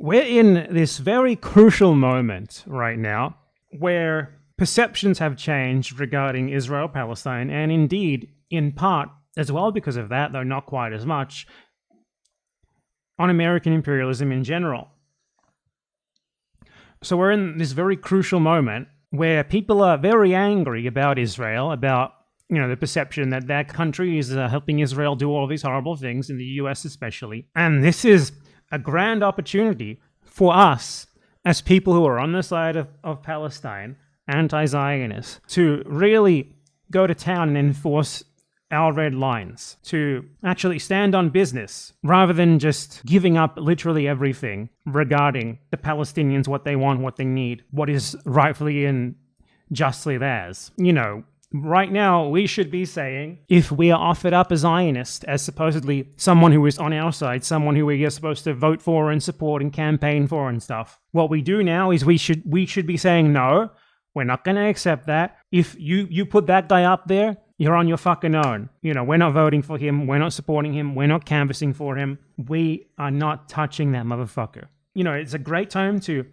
We're in this very crucial moment right now where perceptions have changed regarding Israel-Palestine, and indeed, in part, as well because of that, though not quite as much, on American imperialism in general. So we're in this very crucial moment where people are very angry about Israel, about the perception that their country is helping Israel do all these horrible things, in the US especially. And this is a grand opportunity for us, as people who are on the side of Palestine, anti-Zionist, to really go to town and enforce our red lines, to actually stand on business, rather than just giving up literally everything regarding the Palestinians, what they want, what they need, what is rightfully and justly theirs. Right now, we should be saying, if we are offered up a Zionist as supposedly someone who is on our side, someone who we are supposed to vote for and support and campaign for and stuff, what we do now is we should be saying, no, we're not going to accept that. If you put that guy up there, you're on your fucking own. We're not voting for him, we're not supporting him, we're not canvassing for him. We are not touching that motherfucker. It's a great time to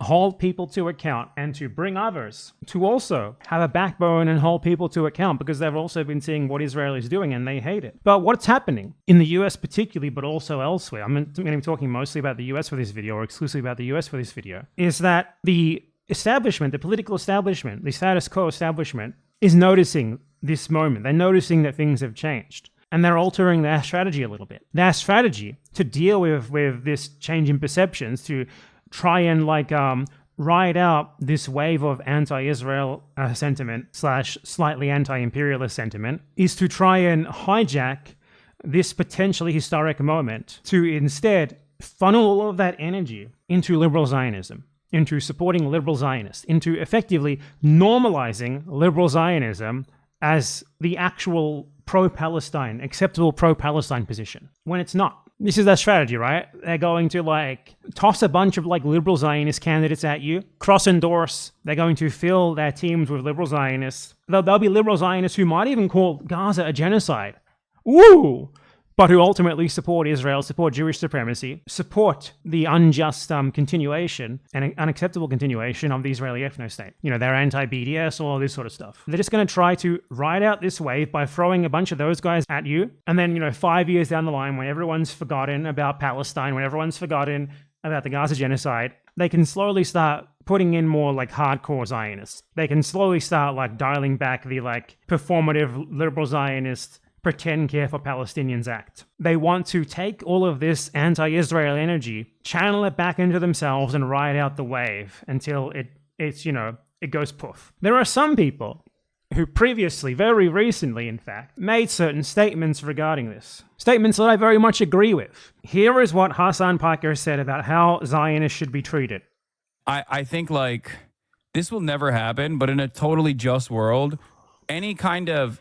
hold people to account and to bring others to also have a backbone and hold people to account, because they've also been seeing what Israel is doing and they hate it. But what's happening in the US particularly, but also elsewhere, I'm going to be talking mostly about the US for this video, or exclusively about the US for this video, is that the establishment, the political establishment, the status quo establishment is noticing this moment. They're noticing that things have changed. And they're altering their strategy a little bit. Their strategy to deal with this change in perceptions, to try and ride out this wave of anti-Israel sentiment / slightly anti-imperialist sentiment, is to try and hijack this potentially historic moment to instead funnel all of that energy into liberal Zionism, into supporting liberal Zionists, into effectively normalizing liberal Zionism as the actual pro-Palestine, acceptable pro-Palestine position, when it's not. This is their strategy, right? They're going to toss a bunch of liberal Zionist candidates at you, cross-endorse. They're going to fill their teams with liberal Zionists. There'll be liberal Zionists who might even call Gaza a genocide. Ooh! But who ultimately support Israel, support Jewish supremacy, support the unjust continuation and unacceptable continuation of the Israeli ethno-state. They're anti-BDS, all this sort of stuff. They're just going to try to ride out this wave by throwing a bunch of those guys at you. And then, 5 years down the line, when everyone's forgotten about Palestine, when everyone's forgotten about the Gaza genocide, they can slowly start putting in more hardcore Zionists. They can slowly start dialing back the performative liberal Zionist pretend care for Palestinians act. They want to take all of this anti-Israel energy, channel it back into themselves, and ride out the wave until it goes poof. There are some people who previously, very recently in fact, made certain statements regarding this. Statements that I very much agree with. Here is what Hasan Piker said about how Zionists should be treated. I think this will never happen, but in a totally just world, any kind of,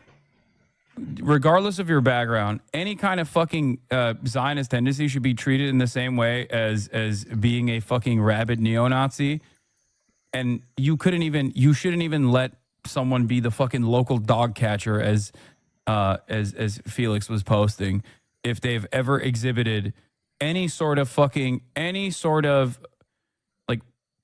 regardless of your background, any kind of fucking Zionist tendency should be treated in the same way as being a fucking rabid neo-Nazi. And you shouldn't even let someone be the fucking local dog catcher, as Felix was posting, if they've ever exhibited any sort of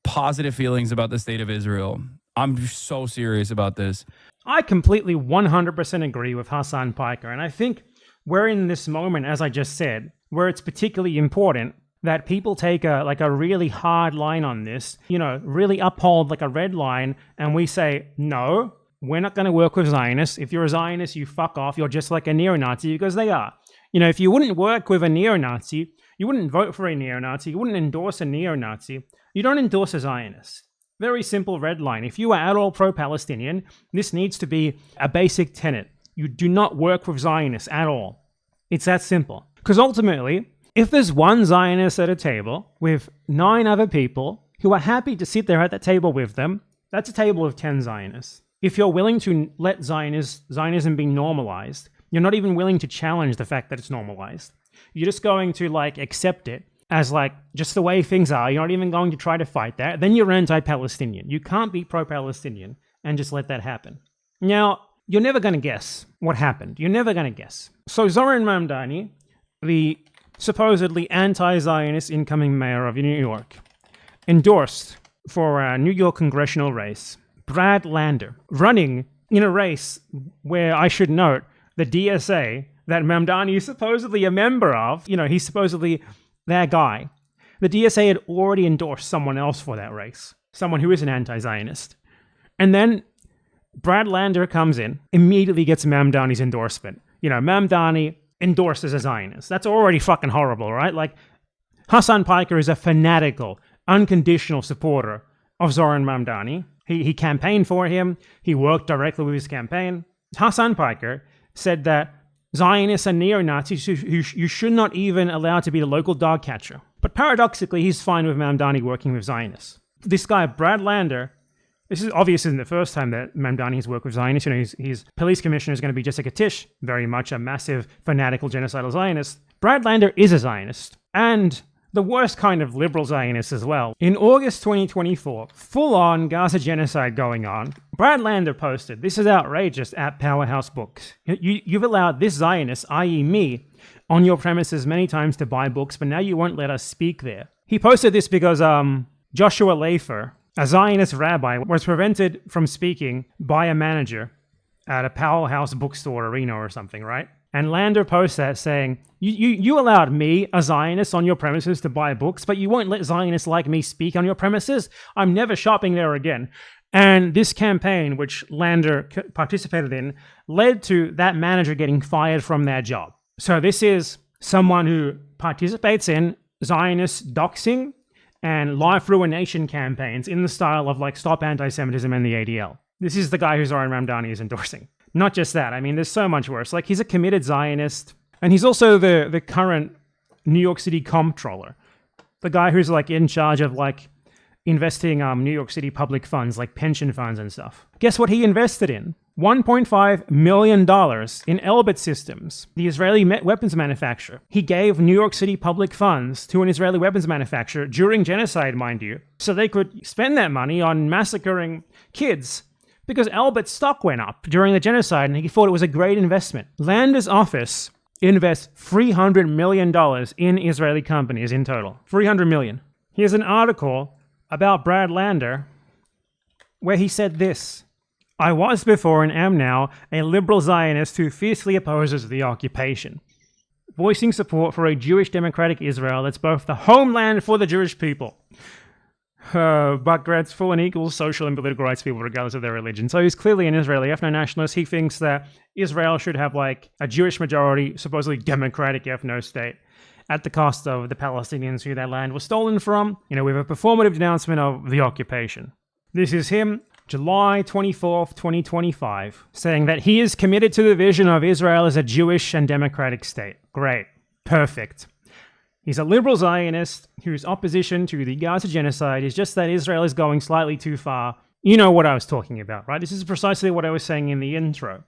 positive feelings about the state of Israel. I'm so serious about this. I completely 100% agree with Hasan Piker, and I think we're in this moment, as I just said, where it's particularly important that people take a really hard line on this, really uphold a red line, and we say, no, we're not going to work with Zionists. If you're a Zionist, you fuck off. You're just like a neo-Nazi, because they are. If you wouldn't work with a neo-Nazi, you wouldn't vote for a neo-Nazi, you wouldn't endorse a neo-Nazi, you don't endorse a Zionist. Very simple red line. If you are at all pro-Palestinian, this needs to be a basic tenet. You do not work with Zionists at all. It's that simple. Because ultimately, if there's one Zionist at a table with 9 other people who are happy to sit there at that table with them, that's a table of 10 Zionists. If you're willing to let Zionism be normalized, you're not even willing to challenge the fact that it's normalized. You're just going to accept it as just the way things are. You're not even going to try to fight that. Then you're anti-Palestinian. You can't be pro-Palestinian and just let that happen. Now, you're never going to guess what happened. You're never going to guess. So Zohran Mamdani, the supposedly anti-Zionist incoming mayor of New York, endorsed for a New York congressional race Brad Lander, running in a race where, I should note, the DSA that Mamdani is supposedly a member of, he's supposedly that guy. The DSA had already endorsed someone else for that race, someone who is an anti-Zionist. And then Brad Lander comes in, immediately gets Mamdani's endorsement. Mamdani endorsed as a Zionist. That's already fucking horrible, right? Like, Hasan Piker is a fanatical, unconditional supporter of Zohran Mamdani. He campaigned for him. He worked directly with his campaign. Hasan Piker said that Zionists are neo-Nazis who you should not even allow to be the local dog catcher. But paradoxically, he's fine with Mamdani working with Zionists. This guy, Brad Lander, this is obviously the first time that Mamdani has worked with Zionists. His police commissioner is going to be Jessica Tisch, very much a massive, fanatical, genocidal Zionist. Brad Lander is a Zionist, and the worst kind of liberal Zionist as well. In August 2024, full-on Gaza Genocide going on, Brad Lander posted, "This is outrageous," at Powerhouse Books. You've allowed this Zionist, i.e. me, on your premises many times to buy books, but now you won't let us speak there. He posted this because Joshua Leifer, a Zionist rabbi, was prevented from speaking by a manager at a Powerhouse bookstore arena or something, right? And Lander posts that saying, you allowed me, a Zionist, on your premises to buy books, but you won't let Zionists like me speak on your premises? I'm never shopping there again. And this campaign, which Lander participated in, led to that manager getting fired from their job. So this is someone who participates in Zionist doxing and life ruination campaigns in the style of like Stop Anti-Semitism and the ADL. This is the guy who Zohran Mamdani is endorsing. Not just that, there's so much worse. Like, he's a committed Zionist, and he's also the current New York City comptroller. The guy who's like in charge of like investing New York City public funds, like pension funds and stuff. Guess what he invested in? $1.5 million in Elbit Systems, the Israeli weapons manufacturer. He gave New York City public funds to an Israeli weapons manufacturer during genocide, mind you, so they could spend that money on massacring kids. Because Elbit's stock went up during the genocide and he thought it was a great investment. Lander's office invests $300 million in Israeli companies in total. $300 million. Here's an article about Brad Lander where he said this: "I was before and am now a liberal Zionist who fiercely opposes the occupation, voicing support for a Jewish democratic Israel that's both the homeland for the Jewish people, but grants full and equal social and political rights to people regardless of their religion." So he's clearly an Israeli ethno-nationalist. He thinks that Israel should have like a Jewish majority, supposedly democratic ethno-state, at the cost of the Palestinians who their land was stolen from, with a performative denouncement of the occupation. This is him, July 24th, 2025, saying that he is committed to the vision of Israel as a Jewish and democratic state. Great. Perfect. He's a liberal Zionist whose opposition to the Gaza genocide is just that Israel is going slightly too far. You know what I was talking about, right? This is precisely what I was saying in the intro.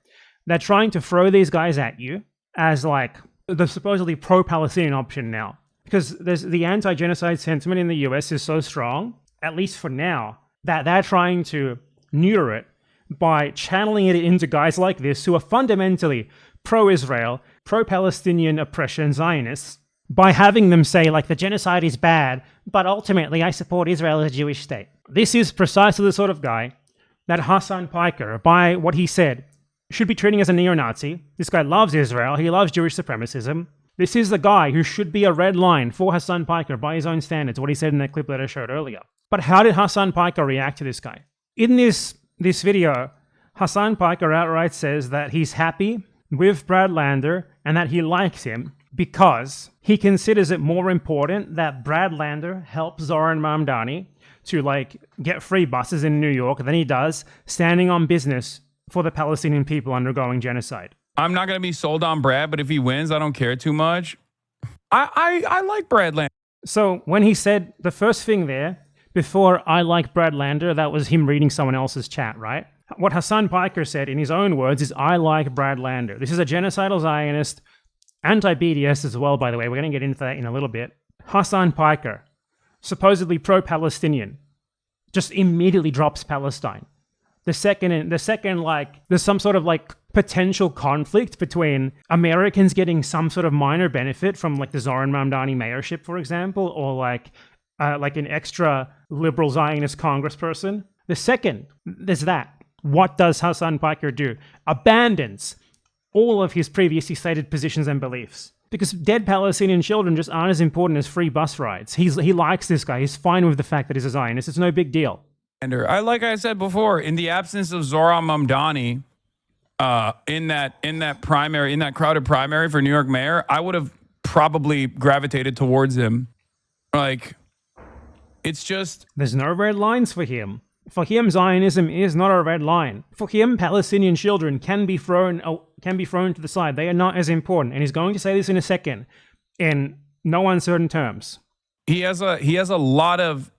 They're trying to throw these guys at you as like the supposedly pro-Palestinian option now. Because there's the anti-genocide sentiment in the US is so strong, at least for now, that they're trying to neuter it by channeling it into guys like this who are fundamentally pro-Israel, pro-Palestinian oppression Zionists, by having them say, like, the genocide is bad, but ultimately I support Israel as a Jewish state. This is precisely the sort of guy that Hasan Piker, by what he said, should be treating as a neo-Nazi. This guy loves Israel. He loves Jewish supremacism. This is the guy who should be a red line for Hasan Piker by his own standards, what he said in that clip that I showed earlier. But how did Hasan Piker react to this guy? In this video, Hasan Piker outright says that he's happy with Brad Lander and that he likes him because he considers it more important that Brad Lander helps Zohran Mamdani to like get free buses in New York than he does standing on business for the Palestinian people undergoing genocide. I'm not going to be sold on Brad, but if he wins, I don't care too much. I like Brad Lander. So when he said the first thing there, before "I like Brad Lander," that was him reading someone else's chat, right? What Hasan Piker said in his own words is, "I like Brad Lander." This is a genocidal Zionist, anti-BDS as well, by the way. We're going to get into that in a little bit. Hasan Piker, supposedly pro-Palestinian, just immediately drops Palestine. the second like there's some sort of like potential conflict between Americans getting some sort of minor benefit from like the Zohran Mamdani mayorship, for example, or like an extra liberal Zionist congressperson. The second there's that, what does Hasan Piker do? Abandons all of his previously stated positions and beliefs. Because dead Palestinian children just aren't as important as free bus rides. He likes this guy. He's fine with the fact that he's a Zionist. It's no big deal. Like I said before, in the absence of Zohran Mamdani, in that crowded primary for New York mayor, I would have probably gravitated towards him. Like, it's just there's no red lines for him. For him, Zionism is not a red line. For him, Palestinian children can be thrown to the side. They are not as important. And he's going to say this in a second, in no uncertain terms. He has a lot of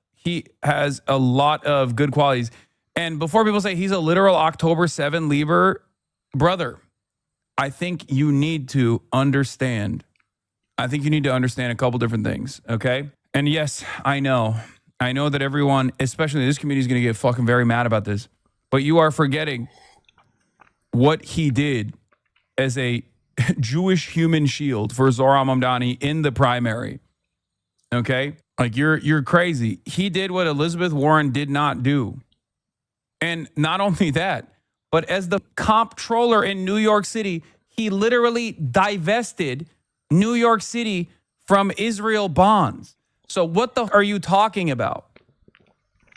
good qualities. And before people say he's a literal October 7 Lieber, brother, I think you need to understand. I think you need to understand a couple different things, okay? And yes, I know that everyone, especially this community, is going to get fucking very mad about this. But you are forgetting what he did as a Jewish human shield for Zohran Mamdani in the primary. Okay? Like, you're crazy. He did what Elizabeth Warren did not do. And not only that, but as the comptroller in New York City, he literally divested New York City from Israel bonds. So what the are you talking about?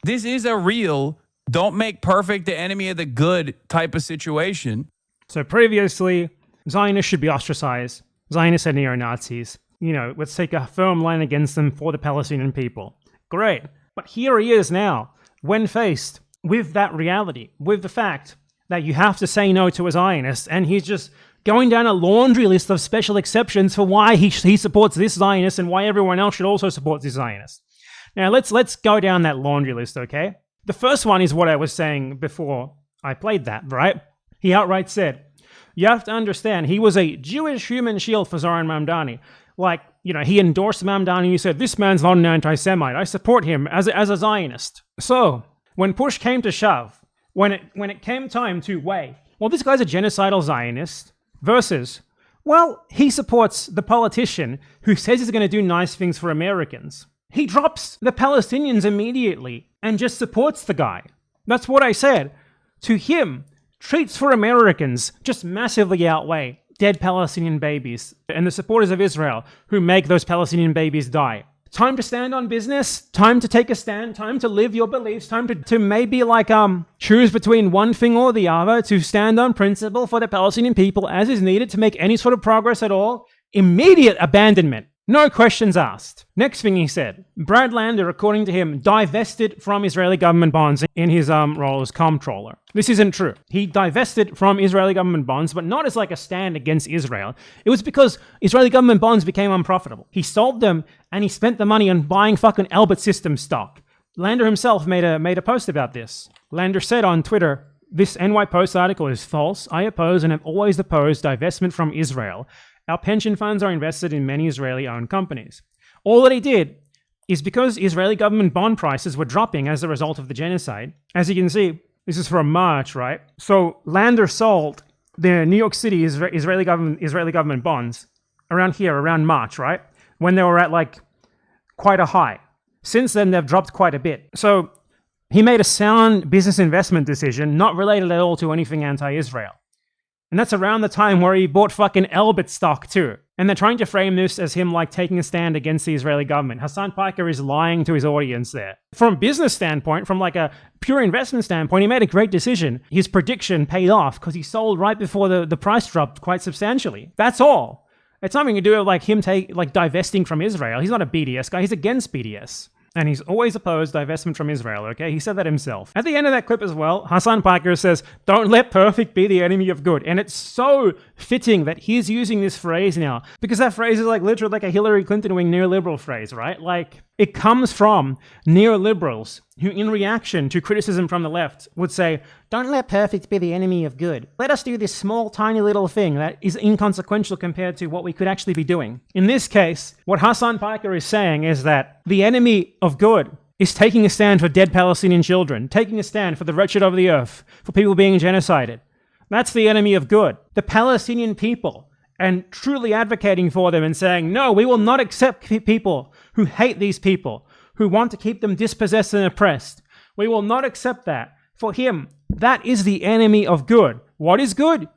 This is a real don't make perfect the enemy of the good type of situation. So previously, Zionists should be ostracized. Zionists are neo-Nazis. You know, let's take a firm line against them for the Palestinian people. Great. But here he is now, when faced with that reality, with the fact that you have to say no to a Zionist, and he's just going down a laundry list of special exceptions for why he supports this Zionist and why everyone else should also support this Zionist. Now, let's go down that laundry list, okay? The first one is what I was saying before I played that, right? He outright said, you have to understand, he was a Jewish human shield for Zohran Mamdani. Like, you know, he endorsed Mamdani. He said, this man's not an anti-Semite. I support him as a Zionist. So, when push came to shove, when it came time to weigh, well, this guy's a genocidal Zionist, versus, well, he supports the politician who says he's going to do nice things for Americans. He drops the Palestinians immediately and just supports the guy. That's what I said. To him, treats for Americans just massively outweigh dead Palestinian babies and the supporters of Israel who make those Palestinian babies die. Time to stand on business, time to take a stand, time to live your beliefs, time to maybe like choose between one thing or the other, to stand on principle for the Palestinian people as is needed to make any sort of progress at all. Immediate abandonment. No questions asked. Next thing he said, Brad Lander, according to him, divested from Israeli government bonds in his role as comptroller. This isn't true. He divested from Israeli government bonds, but not as like a stand against Israel. It was because Israeli government bonds became unprofitable. He sold them and he spent the money on buying fucking Elbit Systems stock. Lander himself made a post about this. Lander said on Twitter, this NY Post article is false. I oppose and have always opposed divestment from Israel. Our pension funds are invested in many Israeli-owned companies. All that he did is because Israeli government bond prices were dropping as a result of the genocide. As you can see, this is from March, right? So Lander sold the New York City Israeli government bonds around March, right? When they were at like quite a high. Since then, they've dropped quite a bit. So he made a sound business investment decision, not related at all to anything anti-Israel. And that's around the time where he bought fucking Elbit stock too. And they're trying to frame this as him like taking a stand against the Israeli government. Hasan Piker is lying to his audience there. From a business standpoint, from like a pure investment standpoint, he made a great decision. His prediction paid off because he sold right before the price dropped quite substantially. That's all. It's nothing to do with like him divesting from Israel. He's not a BDS guy. He's against BDS. And he's always opposed divestment from Israel, okay? He said that himself. At the end of that clip as well, Hasan Piker says, don't let perfect be the enemy of good. And it's so fitting that he's using this phrase now, because that phrase is like literally like a Hillary Clinton wing neoliberal phrase, right? Like, it comes from neoliberals who, in reaction to criticism from the left, would say, don't let perfect be the enemy of good. Let us do this small, tiny little thing that is inconsequential compared to what we could actually be doing. In this case, what Hasan Piker is saying is that the enemy of good is taking a stand for dead Palestinian children, taking a stand for the wretched of the earth, for people being genocided. That's the enemy of good. The Palestinian people, and truly advocating for them and saying, no, we will not accept people who hate these people, who want to keep them dispossessed and oppressed. We will not accept that. For him, that is the enemy of good. What is good?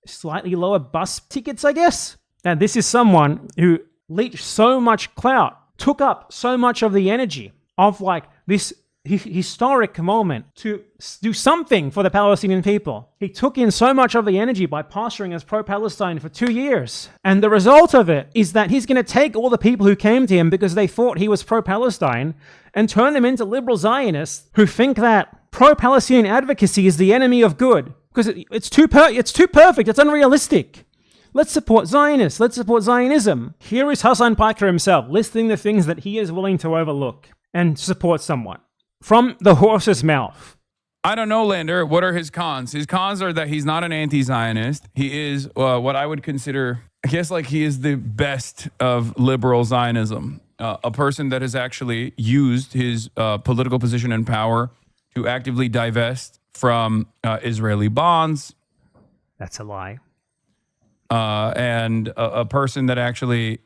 Slightly lower bus tickets, I guess? And this is someone who leached so much clout, took up so much of the energy of like this historic moment to do something for the Palestinian people. He took in so much of the energy by posturing as pro-Palestine for 2 years. And the result of it is that he's going to take all the people who came to him because they thought he was pro-Palestine and turn them into liberal Zionists who think that pro-Palestinian advocacy is the enemy of good because it's too perfect, it's unrealistic. Let's support Zionists, let's support Zionism. Here is Hasan Piker himself listing the things that he is willing to overlook and support someone. From the horse's mouth. I don't know, Lander. What are his cons? His cons are that he's not an anti-Zionist. He is what I would consider, I guess, like he is the best of liberal Zionism. A person that has actually used his political position and power to actively divest from Israeli bonds. That's a lie. And a person that actually...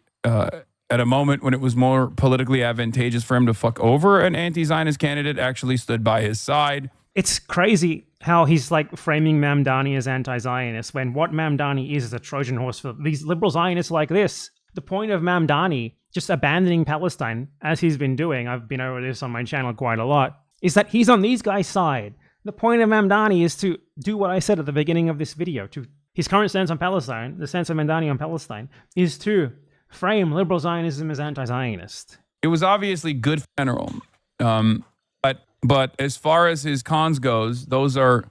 at a moment when it was more politically advantageous for him to fuck over an anti-Zionist candidate, actually stood by his side. It's crazy how he's like framing Mamdani as anti-Zionist when what Mamdani is a Trojan horse for these liberal Zionists like this. The point of Mamdani just abandoning Palestine, as he's been doing, I've been over this on my channel quite a lot, is that he's on these guys' side. The point of Mamdani is to do what I said at the beginning of this video. To his current stance on Palestine, the stance of Mamdani on Palestine, is to frame liberal Zionism as anti-Zionist. It was obviously good for general, but as far as his cons goes, those are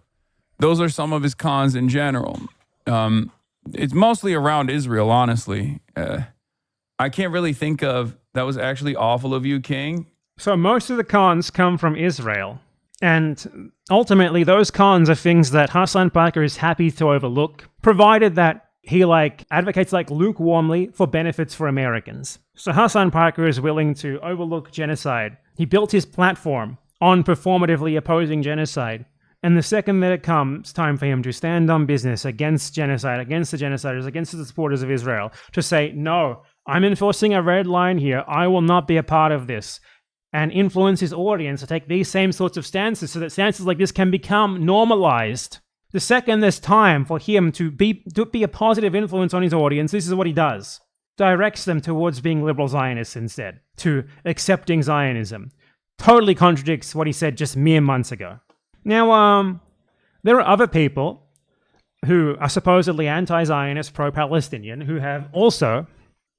some of his cons in general. It's mostly around Israel, honestly. I can't really think of that was actually awful of you, King. So most of the cons come from Israel, and ultimately those cons are things that Hasan Piker is happy to overlook, provided that he advocates lukewarmly for benefits for Americans. So Hasan Piker is willing to overlook genocide. He built his platform on performatively opposing genocide. And the second that it comes time for him to stand on business against genocide, against the genociders, against the supporters of Israel, to say, no, I'm enforcing a red line here. I will not be a part of this. And influence his audience to take these same sorts of stances so that stances like this can become normalized. The second there's time for him to be a positive influence on his audience, this is what he does. Directs them towards being liberal Zionists instead, to accepting Zionism. Totally contradicts what he said just mere months ago. Now, there are other people who are supposedly anti-Zionist, pro-Palestinian, who have also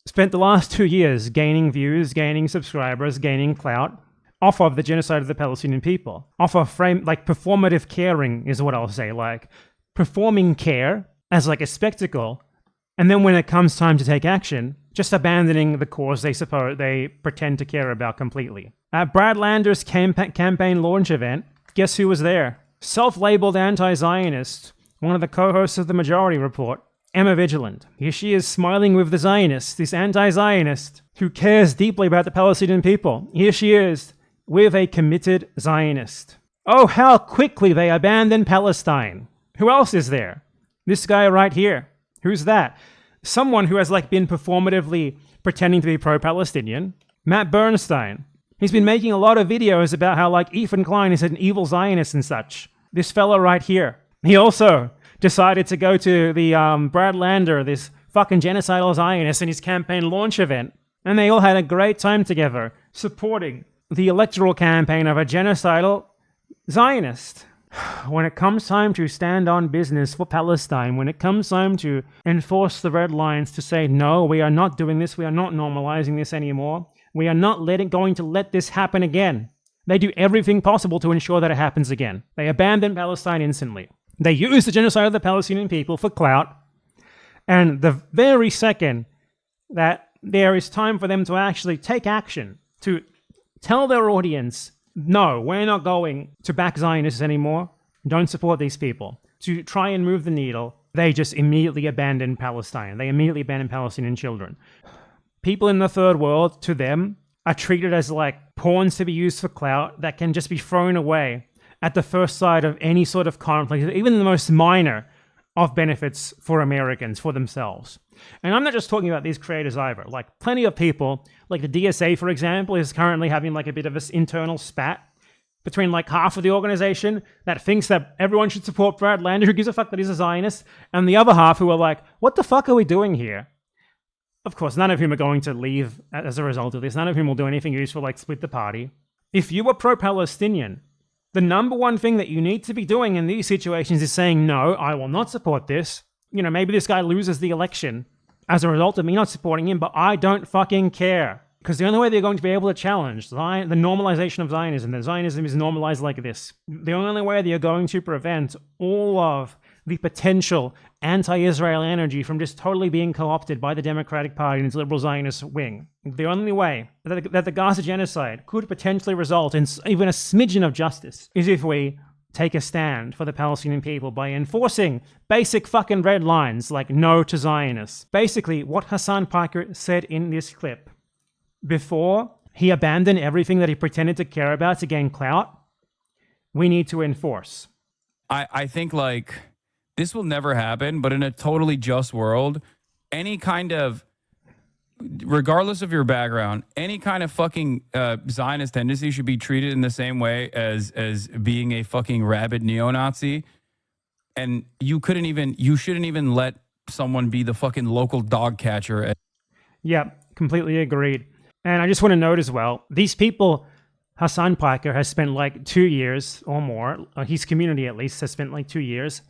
spent the last 2 years gaining views, gaining subscribers, gaining clout, off of the genocide of the Palestinian people. Off of performative caring is what I'll say, performing care as a spectacle, and then when it comes time to take action, just abandoning the cause they pretend to care about completely. At Brad Lander's campaign launch event, guess who was there? Self-labeled anti-Zionist, one of the co-hosts of the Majority Report, Emma Vigeland. Here she is smiling with the Zionist, this anti-Zionist who cares deeply about the Palestinian people. Here she is, with a committed Zionist. Oh, how quickly they abandon Palestine. Who else is there? This guy right here. Who's that? Someone who has been performatively pretending to be pro-Palestinian. Matt Bernstein. He's been making a lot of videos about how Ethan Klein is an evil Zionist and such. This fella right here. He also decided to go to the Brad Lander, this fucking genocidal Zionist, in his campaign launch event. And they all had a great time together, supporting the electoral campaign of a genocidal Zionist. When it comes time to stand on business for Palestine, when it comes time to enforce the red lines, to say, no, we are not doing this, we are not normalizing this anymore, we are not going to let this happen again. They do everything possible to ensure that it happens again. They abandon Palestine instantly. They use the genocide of the Palestinian people for clout, and the very second that there is time for them to actually take action, to tell their audience, no, we're not going to back Zionists anymore. Don't support these people. To try and move the needle, they just immediately abandon Palestine. They immediately abandon Palestinian children. People in the third world, to them, are treated as like pawns to be used for clout that can just be thrown away at the first sight of any sort of conflict, even the most minor of benefits for Americans, for themselves. And I'm not just talking about these creators either. Like plenty of people, like the DSA, for example, is currently having like a bit of this internal spat between like half of the organization that thinks that everyone should support Brad Lander, who gives a fuck that he's a Zionist, and the other half who are like, what the fuck are we doing here? Of course, none of whom are going to leave as a result of this. None of whom will do anything useful like split the party. If you are pro-Palestinian, the number one thing that you need to be doing in these situations is saying, no, I will not support this. You know, maybe this guy loses the election as a result of me not supporting him, but I don't fucking care. Because the only way they're going to be able to challenge the normalization of Zionism, that Zionism is normalized like this, the only way they're going to prevent all of the potential anti-Israel energy from just totally being co-opted by the Democratic Party and its liberal Zionist wing. The only way that the Gaza Genocide could potentially result in even a smidgen of justice is if we take a stand for the Palestinian people by enforcing basic fucking red lines like no to Zionists. Basically, what Hasan Piker said in this clip before he abandoned everything that he pretended to care about to gain clout, we need to enforce. I think like this will never happen, but in a totally just world, any kind of, regardless of your background, any kind of fucking Zionist tendency should be treated in the same way as being a fucking rabid neo-Nazi. And you shouldn't even let someone be the fucking local dog catcher. Yeah, completely agreed. And I just want to note as well, these people, Hasan Piker has spent like 2 years or more, his community at least has spent like 2 years,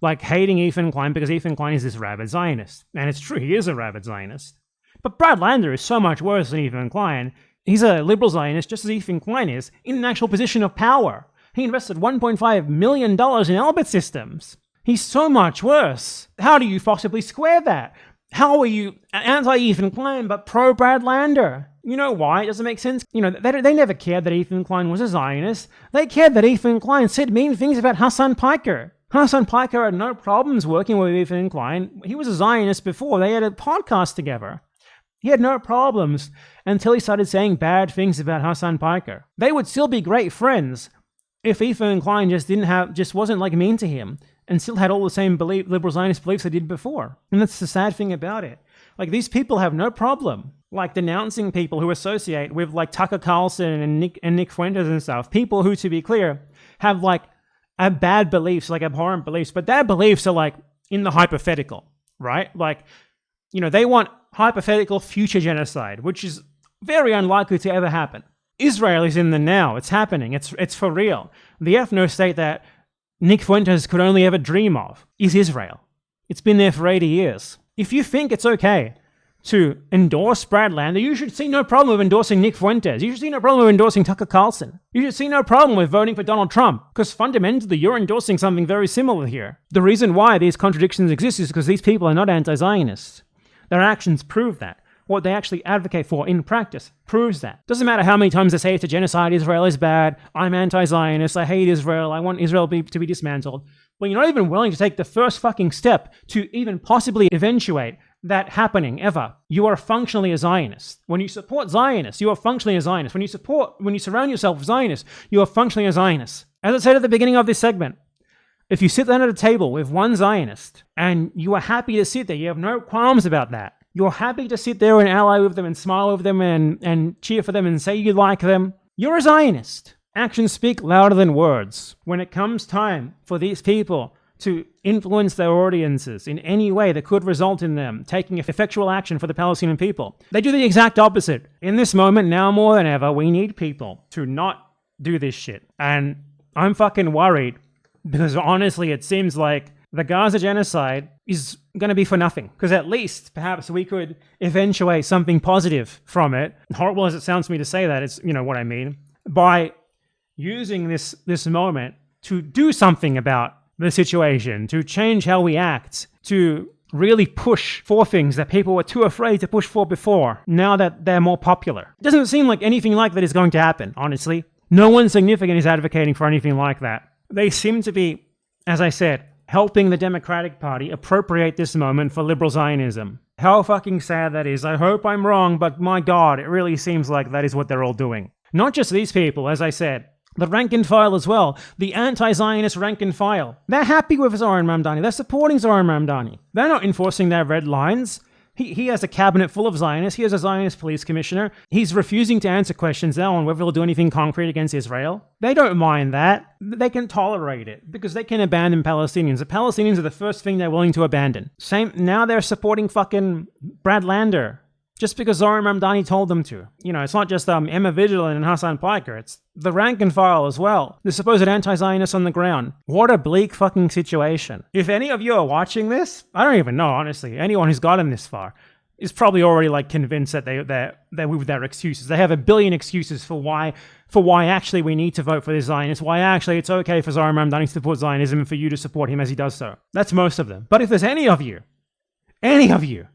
like hating Ethan Klein because Ethan Klein is this rabid Zionist. And it's true, he is a rabid Zionist. But Brad Lander is so much worse than Ethan Klein. He's a liberal Zionist, just as Ethan Klein is, in an actual position of power. He invested $1.5 million in Elbit Systems. He's so much worse. How do you possibly square that? How are you anti-Ethan Klein but pro-Brad Lander? You know why? It doesn't make sense. You know, they never cared that Ethan Klein was a Zionist. They cared that Ethan Klein said mean things about Hasan Piker. Hasan Piker had no problems working with Ethan Klein. He was a Zionist before. They had a podcast together. He had no problems until he started saying bad things about Hasan Piker. They would still be great friends if Ethan Klein just wasn't like mean to him and still had all the same liberal Zionist beliefs they did before. And that's the sad thing about it. Like, these people have no problem like denouncing people who associate with like Tucker Carlson and Nick Fuentes and stuff. People who, to be clear, have like bad beliefs, like abhorrent beliefs, but their beliefs are like in the hypothetical, right? Like, you know, they want hypothetical future genocide, which is very unlikely to ever happen. Israel is in the now. It's happening. It's for real. The ethno-state that Nick Fuentes could only ever dream of is Israel. It's been there for 80 years. If you think it's okay to endorse Brad Lander, you should see no problem with endorsing Nick Fuentes. You should see no problem with endorsing Tucker Carlson. You should see no problem with voting for Donald Trump, because fundamentally you're endorsing something very similar here. The reason why these contradictions exist is because these people are not anti-Zionists. Their actions prove that. What they actually advocate for in practice proves that. Doesn't matter how many times they say it's a genocide, Israel is bad, I'm anti-Zionist, I hate Israel, I want Israel to be dismantled. But you're not even willing to take the first fucking step to even possibly eventuate that happening ever. You are functionally a Zionist. When you support Zionists, you are functionally a Zionist. When you surround yourself with Zionists, you are functionally a Zionist. As I said at the beginning of this segment, if you sit down at a table with one Zionist and you are happy to sit there, you have no qualms about that. You're happy to sit there and ally with them and smile with them and cheer for them and say you like them. You're a Zionist. Actions speak louder than words. When it comes time for these people to influence their audiences in any way that could result in them taking effectual action for the Palestinian people, they do the exact opposite. In this moment, now more than ever, we need people to not do this shit. And I'm fucking worried because honestly, it seems like the Gaza genocide is going to be for nothing. Because at least, perhaps, we could eventuate something positive from it. Horrible as it sounds to me to say that, it's, you know what I mean. By using this moment to do something about the situation, to change how we act, to really push for things that people were too afraid to push for before, now that they're more popular. It doesn't seem like anything like that is going to happen, honestly. No one significant is advocating for anything like that. They seem to be, as I said, helping the Democratic Party appropriate this moment for liberal Zionism. How fucking sad that is. I hope I'm wrong, but my god, it really seems like that is what they're all doing. Not just these people, as I said. The rank and file as well. The anti-Zionist rank and file. They're happy with Zohran Mamdani. They're supporting Zohran Mamdani. They're not enforcing their red lines. He has a cabinet full of Zionists. He has a Zionist police commissioner. He's refusing to answer questions now on whether he'll do anything concrete against Israel. They don't mind that. They can tolerate it because they can abandon Palestinians. The Palestinians are the first thing they're willing to abandon. Now they're supporting fucking Brad Lander just because Zohran Mamdani told them to. You know, it's not just Emma Vigeland and Hasan Piker. It's the rank and file as well. The supposed anti-Zionists on the ground. What a bleak fucking situation. If any of you are watching this, I don't even know, honestly. Anyone who's gotten this far is probably already like convinced that they're with their excuses. They have a billion excuses for why actually we need to vote for the Zionists, why actually it's okay for Zohran Mamdani to support Zionism and for you to support him as he does so. That's most of them. But if there's any of you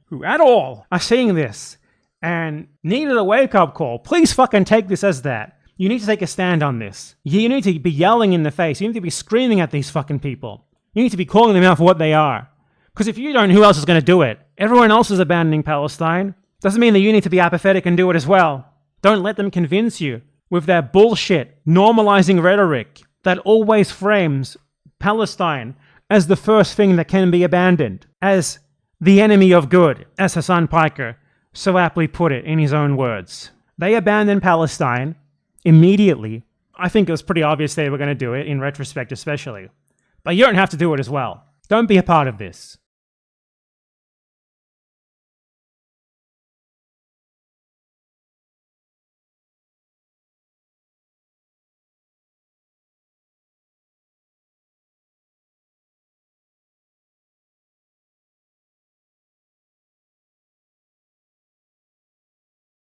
who at all are seeing this and needed a wake-up call, please fucking take this as that. You need to take a stand on this. You need to be yelling in the face. You need to be screaming at these fucking people. You need to be calling them out for what they are. Because if you don't, who else is going to do it? Everyone else is abandoning Palestine. Doesn't mean that you need to be apathetic and do it as well. Don't let them convince you with their bullshit, normalizing rhetoric that always frames Palestine as the first thing that can be abandoned, as the enemy of good, as Hasan Piker so aptly put it in his own words. They abandoned Palestine immediately. I think it was pretty obvious they were going to do it, in retrospect especially. But you don't have to do it as well. Don't be a part of this.